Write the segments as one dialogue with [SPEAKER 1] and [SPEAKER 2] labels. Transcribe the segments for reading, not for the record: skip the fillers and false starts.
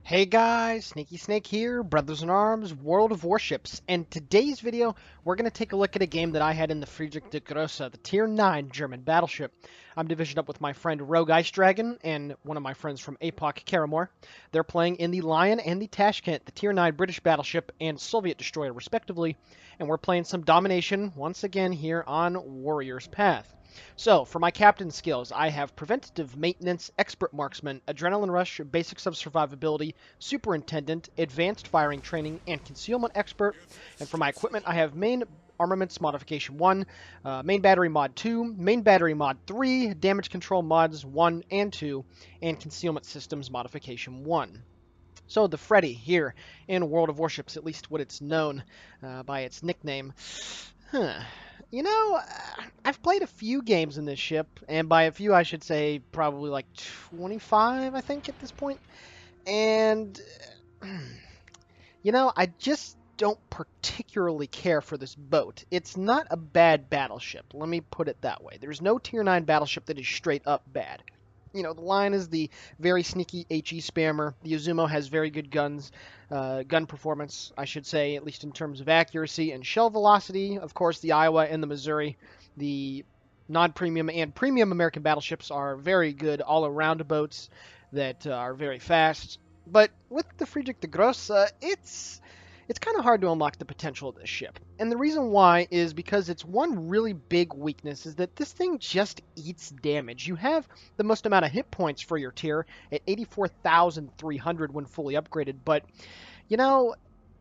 [SPEAKER 1] Hey guys, Sneaky Snake here, Brothers in Arms, World of Warships, and today's video we're going to take a look at a game that I had in the Friedrich the Größe, the Tier 9 German battleship. I'm divisioned up with my friend Rogue Ice Dragon and one of my friends from APOC, Karamor. They're playing in the Lion and the Tashkent, the Tier 9 British battleship and Soviet destroyer respectively, and we're playing some domination once again here on Warrior's Path. So, for my captain skills, I have Preventative Maintenance, Expert Marksman, Adrenaline Rush, Basics of Survivability, Superintendent, Advanced Firing Training, and Concealment Expert. And for my equipment, I have Main Armaments Modification 1, Main Battery Mod 2, Main Battery Mod 3, Damage Control Mods 1 and 2, and Concealment Systems Modification 1. So the Freddy here in World of Warships, at least what it's known by its nickname. Huh. You know, I've played a few games in this ship, and by a few I should say probably like 25, I think, at this point. And, you know, I just don't particularly care for this boat. It's not a bad battleship, let me put it that way. There's no Tier 9 battleship that is straight up bad. You know, the Lion is the very sneaky HE spammer. The Izumo has very good gun performance, I should say, at least in terms of accuracy and shell velocity. Of course, the Iowa and the Missouri, the non-premium and premium American battleships are very good all-around boats that are very fast. But with the Friedrich the Grosse, it's kind of hard to unlock the potential of this ship. And the reason why is because its one really big weakness is that this thing just eats damage. You have the most amount of hit points for your tier at 84,300 when fully upgraded, but you know,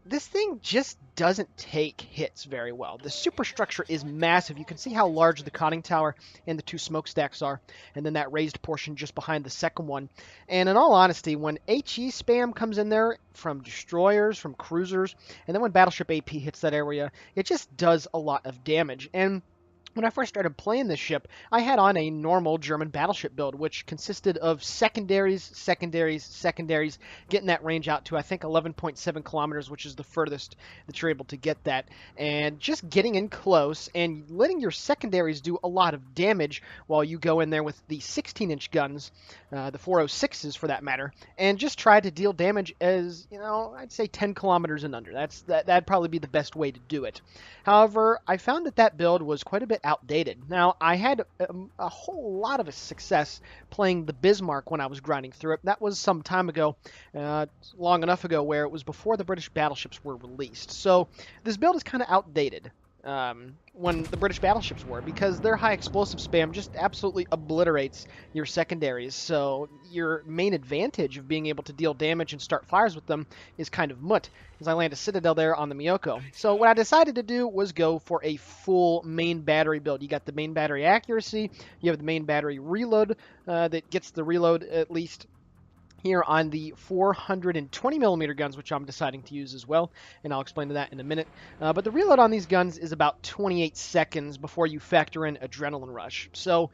[SPEAKER 1] this thing just doesn't take hits very well. The superstructure is massive. You can see how large the conning tower and the two smokestacks are, and then that raised portion just behind the second one. And in all honesty, when HE spam comes in there from destroyers, from cruisers, and then when Battleship AP hits that area, it just does a lot of damage. And when I first started playing this ship, I had on a normal German battleship build, which consisted of secondaries, getting that range out to, I think, 11.7 kilometers, which is the furthest that you're able to get that. And just getting in close and letting your secondaries do a lot of damage while you go in there with the 16-inch guns, the 406s for that matter, and just try to deal damage as, you know, I'd say 10 kilometers and under. That'd probably be the best way to do it. However, I found that build was quite a bit outdated. Now, I had a whole lot of success playing the Bismarck when I was grinding through it. That was some time ago, long enough ago, where it was before the British battleships were released. So this build is kind of outdated when the British battleships were, because their high explosive spam just absolutely obliterates your secondaries. So your main advantage of being able to deal damage and start fires with them is kind of moot, as I land a Citadel there on the Miyoko. So what I decided to do was go for a full main battery build. You got the main battery accuracy, you have the main battery reload that gets the reload at least here on the 420 millimeter guns, which I'm deciding to use as well, and I'll explain to that in a minute. But the reload on these guns is about 28 seconds before you factor in adrenaline rush. So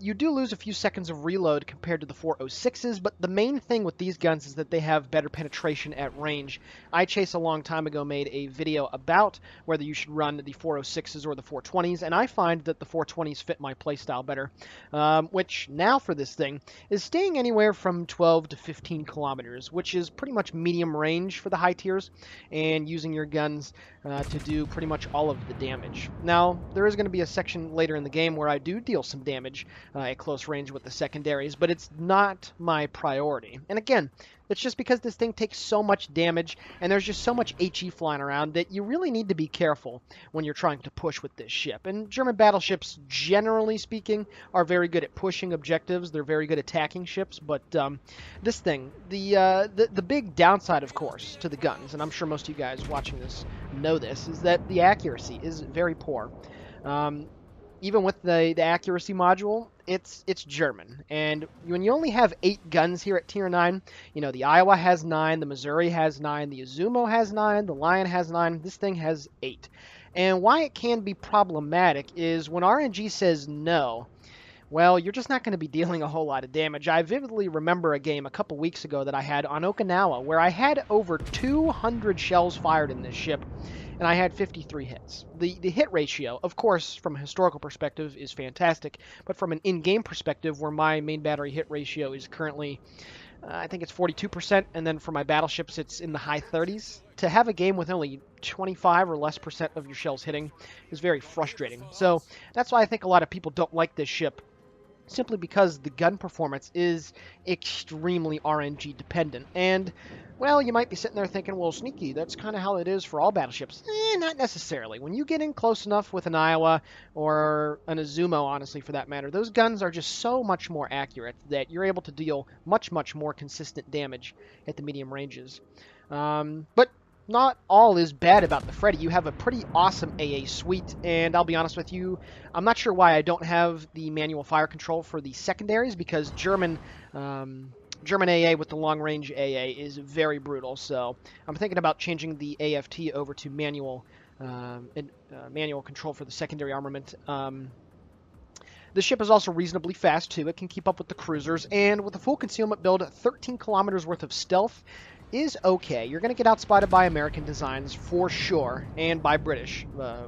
[SPEAKER 1] you do lose a few seconds of reload compared to the 406s, but the main thing with these guns is that they have better penetration at range. iChase a long time ago made a video about whether you should run the 406s or the 420s, and I find that the 420s fit my playstyle better, which now for this thing is staying anywhere from 12 to 15 kilometers, which is pretty much medium range for the high tiers, and using your guns to do pretty much all of the damage. Now, there is going to be a section later in the game where I do deal some damage at close range with the secondaries, but it's not my priority. And again, it's just because this thing takes so much damage and there's just so much HE flying around that you really need to be careful when you're trying to push with this ship. And German battleships, generally speaking, are very good at pushing objectives. They're very good at attacking ships, but this thing, the big downside, of course, to the guns, and I'm sure most of you guys watching this know this, is that the accuracy is very poor. Even with the accuracy module, it's German. And when you only have 8 guns here at Tier 9, you know, the Iowa has 9, the Missouri has 9, the Izumo has 9, the Lion has 9, this thing has 8. And why it can be problematic is when RNG says no, well, you're just not going to be dealing a whole lot of damage. I vividly remember a game a couple weeks ago that I had on Okinawa where I had over 200 shells fired in this ship, and I had 53 hits. The hit ratio, of course, from a historical perspective, is fantastic, but from an in-game perspective, where my main battery hit ratio is currently I think it's 42%, and then for my battleships, it's in the high 30s. To have a game with only 25 or less percent of your shells hitting is very frustrating. So that's why I think a lot of people don't like this ship, simply because the gun performance is extremely RNG dependent. And, well, you might be sitting there thinking, well, Sneaky, that's kind of how it is for all battleships. Not necessarily. When you get in close enough with an Iowa or an Izumo, honestly, for that matter, those guns are just so much more accurate that you're able to deal much, much more consistent damage at the medium ranges. But not all is bad about the Freddy. You have a pretty awesome AA suite, and I'll be honest with you, I'm not sure why I don't have the manual fire control for the secondaries, because German AA with the long-range AA is very brutal, so I'm thinking about changing the AFT over to manual control for the secondary armament. The ship is also reasonably fast, too. It can keep up with the cruisers, and with a full concealment build, 13 kilometers worth of stealth is okay. You're going to get outspotted by American designs for sure, and by British,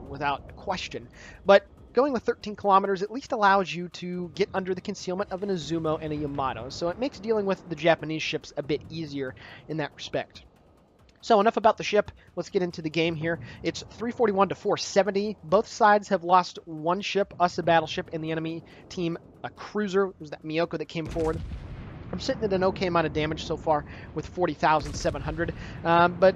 [SPEAKER 1] without question. But going with 13 kilometers at least allows you to get under the concealment of an Izumo and a Yamato, so it makes dealing with the Japanese ships a bit easier in that respect. So enough about the ship. Let's get into the game here. It's 341 to 470. Both sides have lost one ship, us a battleship, and the enemy team a cruiser. It was that Miyoko that came forward. I'm sitting at an okay amount of damage so far with 40,700, but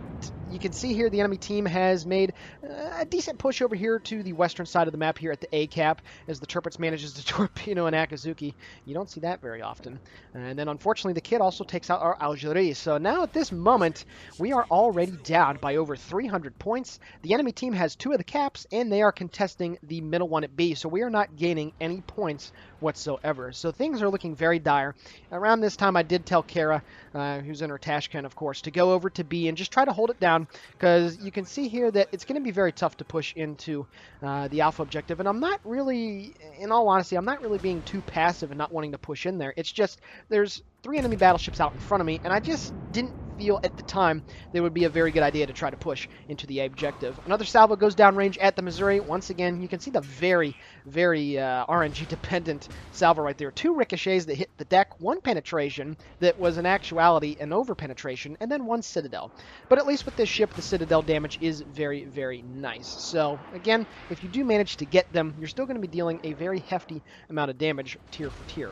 [SPEAKER 1] you can see here the enemy team has made a decent push over here to the western side of the map here at the A cap as the Tirpitz manages to torpedo an Akazuki. You don't see that very often. And then unfortunately the Kid also takes out our Algerie. So now at this moment we are already down by over 300 points. The enemy team has 2 of the caps and they are contesting the middle one at B. So we are not gaining any points whatsoever. So things are looking very dire. Around this time I did tell Kara, who's in her Tashkent of course, to go over to B and just try to hold it down, because you can see here that it's going to be very tough to push into the Alpha objective. And I'm not really, in all honesty, I'm not really being too passive and not wanting to push in there. It's just there's 3 enemy battleships out in front of me, and I just didn't feel at the time that it would be a very good idea to try to push into the A objective. Another salvo goes downrange at the Missouri. Once again, you can see the very, very RNG-dependent salvo right there. 2 ricochets that hit the deck, 1 penetration that was in actuality an over-penetration, and then 1 Citadel. But at least with this ship, the Citadel damage is very, very nice. So, again, if you do manage to get them, you're still going to be dealing a very hefty amount of damage tier for tier.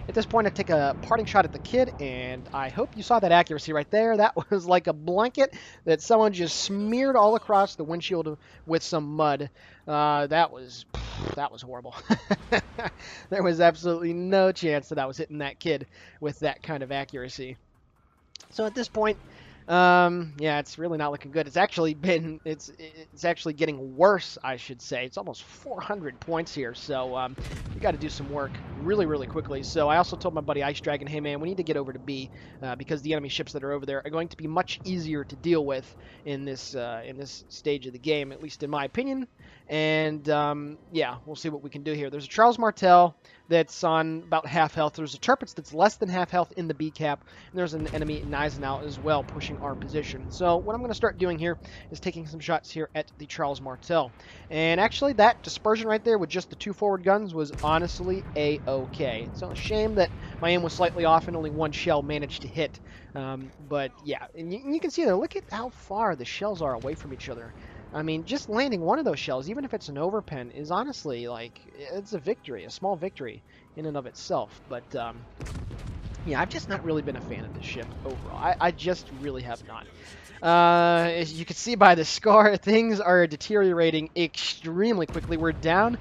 [SPEAKER 1] At this point, I take a parting shot at the Kid, and I hope you saw that accuracy right there. That was like a blanket that someone just smeared all across the windshield with some mud. That was horrible. There was absolutely no chance that I was hitting that Kid with that kind of accuracy. So at this point, yeah, it's really not looking good. It's actually been, it's actually getting worse, I should say. It's almost 400 points here, so we got to do some work really, really quickly. So I also told my buddy Ice Dragon, hey man, we need to get over to B, because the enemy ships that are over there are going to be much easier to deal with in this stage of the game, at least in my opinion. And yeah, we'll see what we can do here. There's a Charles Martel that's on about half health. There's a Tirpitz that's less than half health in the B cap, and there's an enemy Gneisenau as well pushing our position. So what I'm going to start doing here is taking some shots here at the Charles Martel. And actually that dispersion right there with just the 2 forward guns was honestly a-okay. It's a shame that my aim was slightly off and only 1 shell managed to hit. But yeah, and you can see there, look at how far the shells are away from each other. I mean, just landing one of those shells, even if it's an overpen, is honestly, like, it's a victory, a small victory in and of itself. But, yeah, I've just not really been a fan of this ship overall. I just really have not. As you can see by the score, things are deteriorating extremely quickly. We're down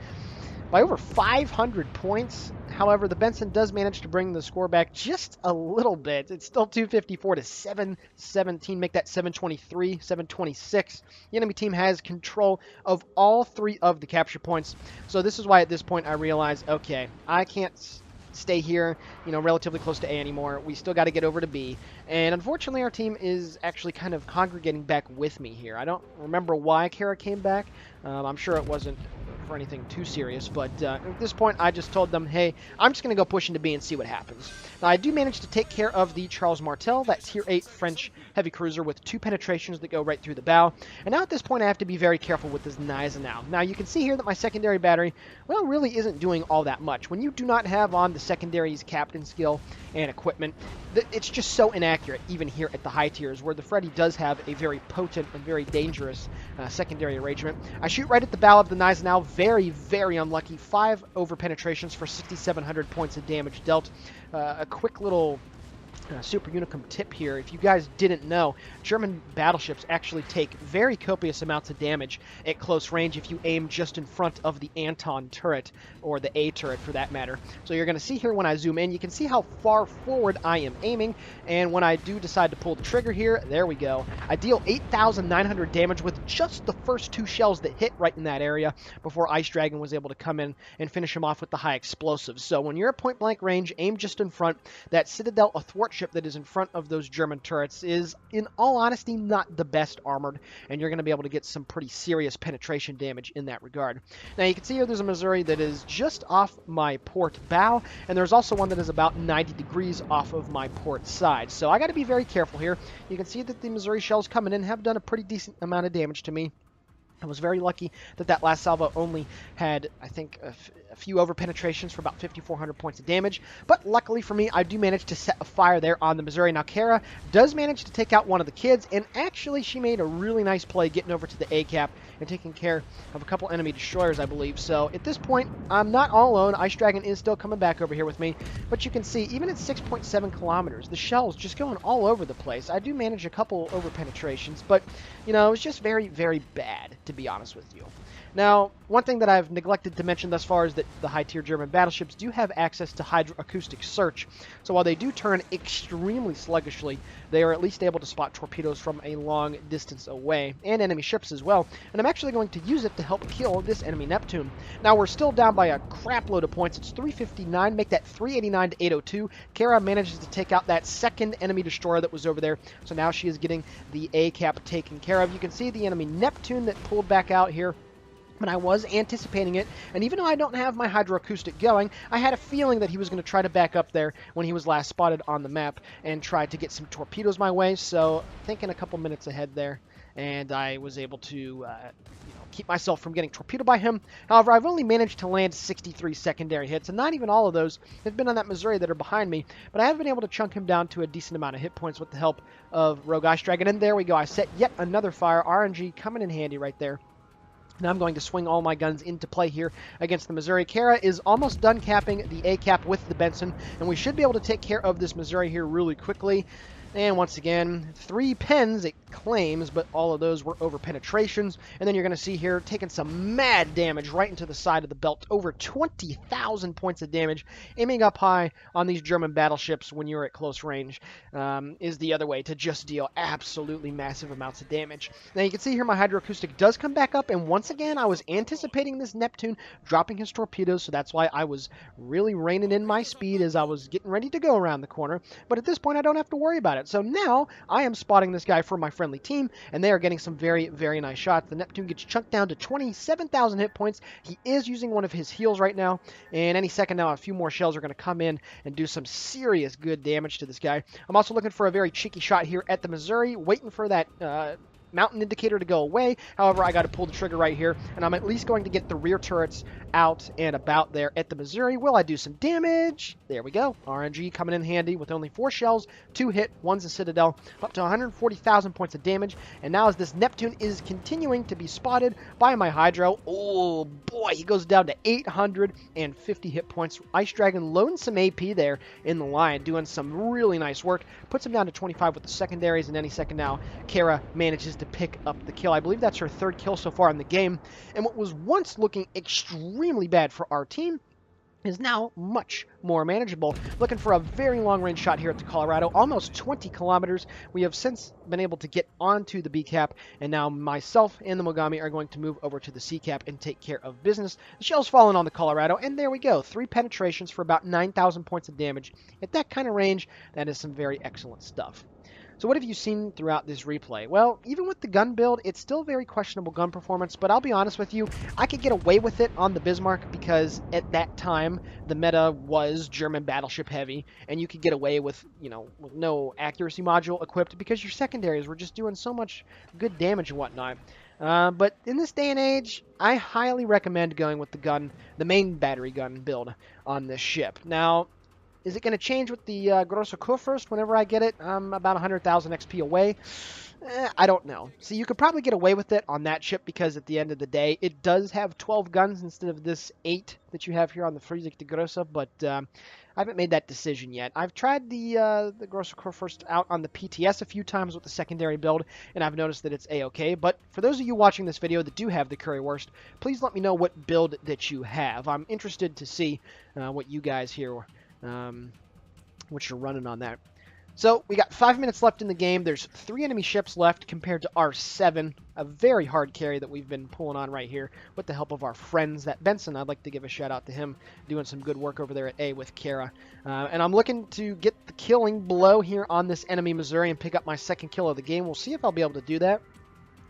[SPEAKER 1] by over 500 points. However, the Benson does manage to bring the score back just a little bit. It's still 254 to 717, make that 723, 726. The enemy team has control of all 3 of the capture points. So this is why at this point I realize, okay, I can't stay here, you know, relatively close to A anymore. We still got to get over to B. And unfortunately, our team is actually kind of congregating back with me here. I don't remember why Kara came back. I'm sure it wasn't for anything too serious, but at this point I just told them, hey, I'm just going to go push into B and see what happens. Now I do manage to take care of the Charles Martel, that tier 8 French heavy cruiser with 2 penetrations that go right through the bow, and now at this point I have to be very careful with this Gneisenau. Now you can see here that my secondary battery, well, really isn't doing all that much. When you do not have on the secondary's captain skill and equipment, it's just so inaccurate, even here at the high tiers, where the Freddy does have a very potent and very dangerous secondary arrangement. I shoot right at the bow of the Gneisenau, very, very unlucky. 5 over penetrations for 6,700 points of damage dealt. A quick little Super Unicum tip here. If you guys didn't know, German battleships actually take very copious amounts of damage at close range if you aim just in front of the Anton turret, or the A turret for that matter. So you're going to see here when I zoom in, you can see how far forward I am aiming, and when I do decide to pull the trigger here, there we go. I deal 8,900 damage with just the first 2 shells that hit right in that area before Ice Dragon was able to come in and finish him off with the high explosives. So when you're at point blank range, aim just in front. That Citadel athwart ship that is in front of those German turrets is, in all honesty, not the best armored, and you're going to be able to get some pretty serious penetration damage in that regard. Now you can see here there's a Missouri that is just off my port bow, and there's also one that is about 90 degrees off of my port side. So I got to be very careful here. You can see that the Missouri shells coming in have done a pretty decent amount of damage to me. I was very lucky that that last salvo only had, I think, a few over penetrations for about 5,400 points of damage. But luckily for me, I do manage to set a fire there on the Missouri. Now, Kara does manage to take out one of the kids, and actually she made a really nice play getting over to the A-cap and taking care of a couple enemy destroyers, I believe. So at this point, I'm not all alone. Ice Dragon is still coming back over here with me. But you can see, even at 6.7 kilometers, the shells just going all over the place. I do manage a couple over penetrations, but, you know, it was just very, very bad, to be honest with you. Now, one thing that I've neglected to mention thus far is that the high-tier German battleships do have access to hydroacoustic search. So while they do turn extremely sluggishly, they are at least able to spot torpedoes from a long distance away, and enemy ships as well. And I'm actually going to use it to help kill this enemy Neptune. Now, we're still down by a crap load of points. It's 359, make that 389 to 802. Kara manages to take out that second enemy destroyer that was over there. So now she is getting the A-cap taken care of. You can see the enemy Neptune that pulled back out here. But I was anticipating it, and even though I don't have my hydroacoustic going, I had a feeling that he was going to try to back up there when he was last spotted on the map and try to get some torpedoes my way. So thinking a couple minutes ahead there, and I was able to keep myself from getting torpedoed by him. However, I've only managed to land 63 secondary hits, and not even all of those have been on that Missouri that are behind me, but I have been able to chunk him down to a decent amount of hit points with the help of Rogue Ice Dragon, and there we go. I set yet another fire. RNG coming in handy right there. Now I'm going to swing all my guns into play here against the Missouri. Kara is almost done capping the A-cap with the Benson, and we should be able to take care of this Missouri here really quickly. And once again, 3 pens it claims, but all of those were over penetrations. And then you're going to see here taking some mad damage right into the side of the belt. Over 20,000 points of damage. Aiming up high on these German battleships when you're at close range is the other way to just deal absolutely massive amounts of damage. Now you can see here my hydroacoustic does come back up, and once again I was anticipating this Neptune dropping his torpedoes, so that's why I was really reining in my speed as I was getting ready to go around the corner. But at this point I don't have to worry about it. So now I am spotting this guy for my friendly team, and they are getting some very, very nice shots. The Neptune gets chunked down to 27,000 hit points. He is using one of his heals right now, and any second now a few more shells are going to come in and do some serious good damage to this guy. I'm also looking for a very cheeky shot here at the Missouri, waiting for that mountain indicator to go away. However, I got to pull the trigger right here, and I'm at least going to get the rear turrets out and about there at the Missouri. Will I do some damage? There we go. RNG coming in handy with only 4 shells, 2 hit, 1's a Citadel, up to 140,000 points of damage. And now as this Neptune is continuing to be spotted by my Hydro, oh boy, he goes down to 850 hit points. Ice Dragon loads some AP there in the line, doing some really nice work. Puts him down to 25 with the secondaries, and any second now, Kara manages to pick up the kill. I believe that's her 3rd kill so far in the game. And what was once looking extremely bad for our team is now much more manageable. Looking for a very long-range shot here at the Colorado, almost 20 kilometers. We have since been able to get onto the B-cap, and now myself and the Mogami are going to move over to the C-cap and take care of business. The shell's fallen on the Colorado, and there we go. 3 penetrations for about 9,000 points of damage. At that kind of range, that is some very excellent stuff. So what have you seen throughout this replay? Well, even with the gun build, it's still very questionable gun performance, but I'll be honest with you, I could get away with it on the Bismarck because at that time, the meta was German battleship heavy, and you could get away with, with no accuracy module equipped because your secondaries were just doing so much good damage and whatnot. But in this day and age, I highly recommend going with the main battery gun build on this ship. Now, is it going to change with the Größe first whenever I get it? I'm about 100,000 XP away. I don't know. See, you could probably get away with it on that ship because at the end of the day, it does have 12 guns instead of this 8 that you have here on the Friedrich the Größe, but I haven't made that decision yet. I've tried the Größe first out on the PTS a few times with the secondary build, and I've noticed that it's A-okay. But for those of you watching this video that do have the Currywurst, please let me know what build that you have. I'm interested to see what you guys here what you're running on that. So we got 5 minutes left in the game. There's 3 enemy ships left compared to our 7. A very hard carry that we've been pulling on right here with the help of our friends. That Benson, I'd like to give a shout out to him, doing some good work over there at A with Kara. And I'm looking to get the killing blow here on this enemy Missouri and pick up my 2nd kill of the game. We'll see if I'll be able to do that.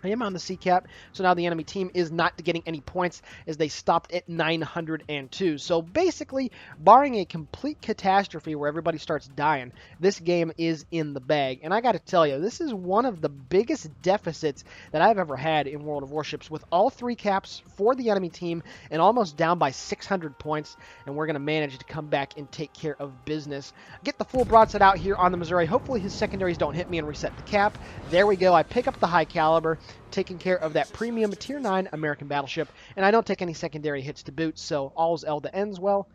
[SPEAKER 1] I am on the C-cap, so now the enemy team is not getting any points as they stopped at 902. So basically, barring a complete catastrophe where everybody starts dying, this game is in the bag. And I got to tell you, this is one of the biggest deficits that I've ever had in World of Warships, with all 3 caps for the enemy team and almost down by 600 points, and we're going to manage to come back and take care of business. Get the full broadside out here on the Missouri. Hopefully his secondaries don't hit me and reset the cap. There we go. I pick up the high caliber, taking care of that premium Tier 9 American battleship, and I don't take any secondary hits to boot, so all's well that ends well.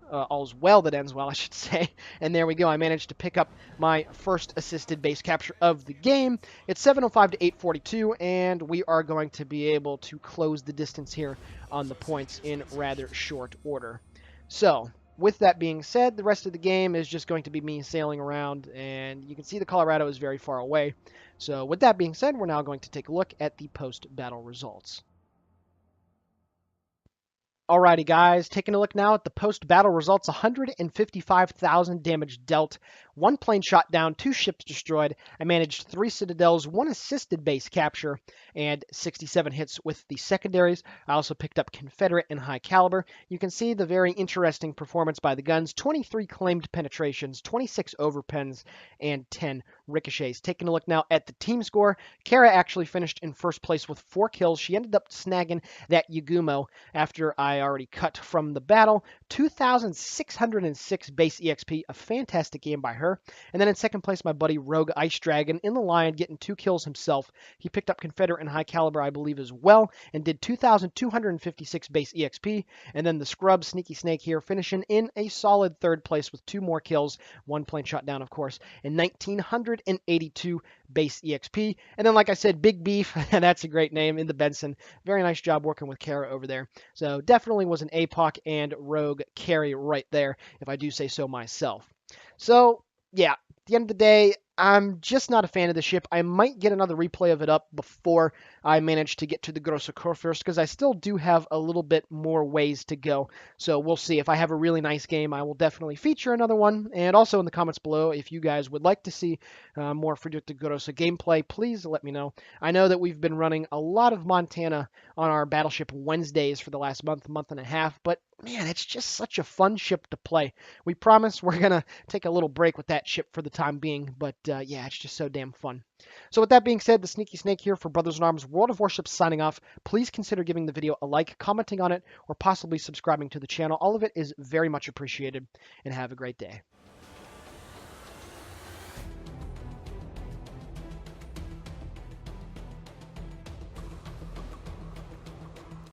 [SPEAKER 1] All's well that ends well, I should say. And there we go. I managed to pick up my first assisted base capture of the game. It's 7:05 to 8:42, and we are going to be able to close the distance here on the points in rather short order. So, with that being said, the rest of the game is just going to be me sailing around, and you can see the Colorado is very far away. So with that being said, we're now going to take a look at the post-battle results. Alrighty guys, taking a look now at the post-battle results. 155,000 damage dealt, 1 plane shot down, 2 ships destroyed. I managed 3 citadels, 1 assisted base capture, and 67 hits with the secondaries. I also picked up Confederate and high caliber. You can see the very interesting performance by the guns. 23 claimed penetrations, 26 overpens, and 10 ricochets. Taking a look now at the team score, Kara actually finished in first place with 4 kills. She ended up snagging that Yagumo after I already cut from the battle. 2,606 base EXP, a fantastic game by her. And then in second place, my buddy Rogue Ice Dragon in the Lion, getting 2 kills himself. He picked up Confederate and high caliber, I believe, as well, and did 2,256 base EXP. And then the Scrub Sneaky Snake here, finishing in a solid third place with 2 more kills, 1 plane shot down, of course, and 1,982 base EXP. And then, like I said, Big Beef, and that's a great name, in the Benson. Very nice job working with Kara over there. So definitely was an APOC and Rogue carry right there, if I do say so myself. So, yeah, at the end of the day, I'm just not a fan of the ship. I might get another replay of it up before I manage to get to the Größe first, because I still do have a little bit more ways to go. So we'll see. If I have a really nice game, I will definitely feature another one. And also in the comments below, if you guys would like to see more Friedrich the Größe gameplay, please let me know. I know that we've been running a lot of Montana on our Battleship Wednesdays for the last month and a half, but man, it's just such a fun ship to play. We promise we're going to take a little break with that ship for the time being, but yeah, it's just so damn fun. So with that being said, the Sneaky Snake here for Brothers in Arms World of Warships signing off. Please consider giving the video a like, commenting on it, or possibly subscribing to the channel. All of it is very much appreciated, and have a great day.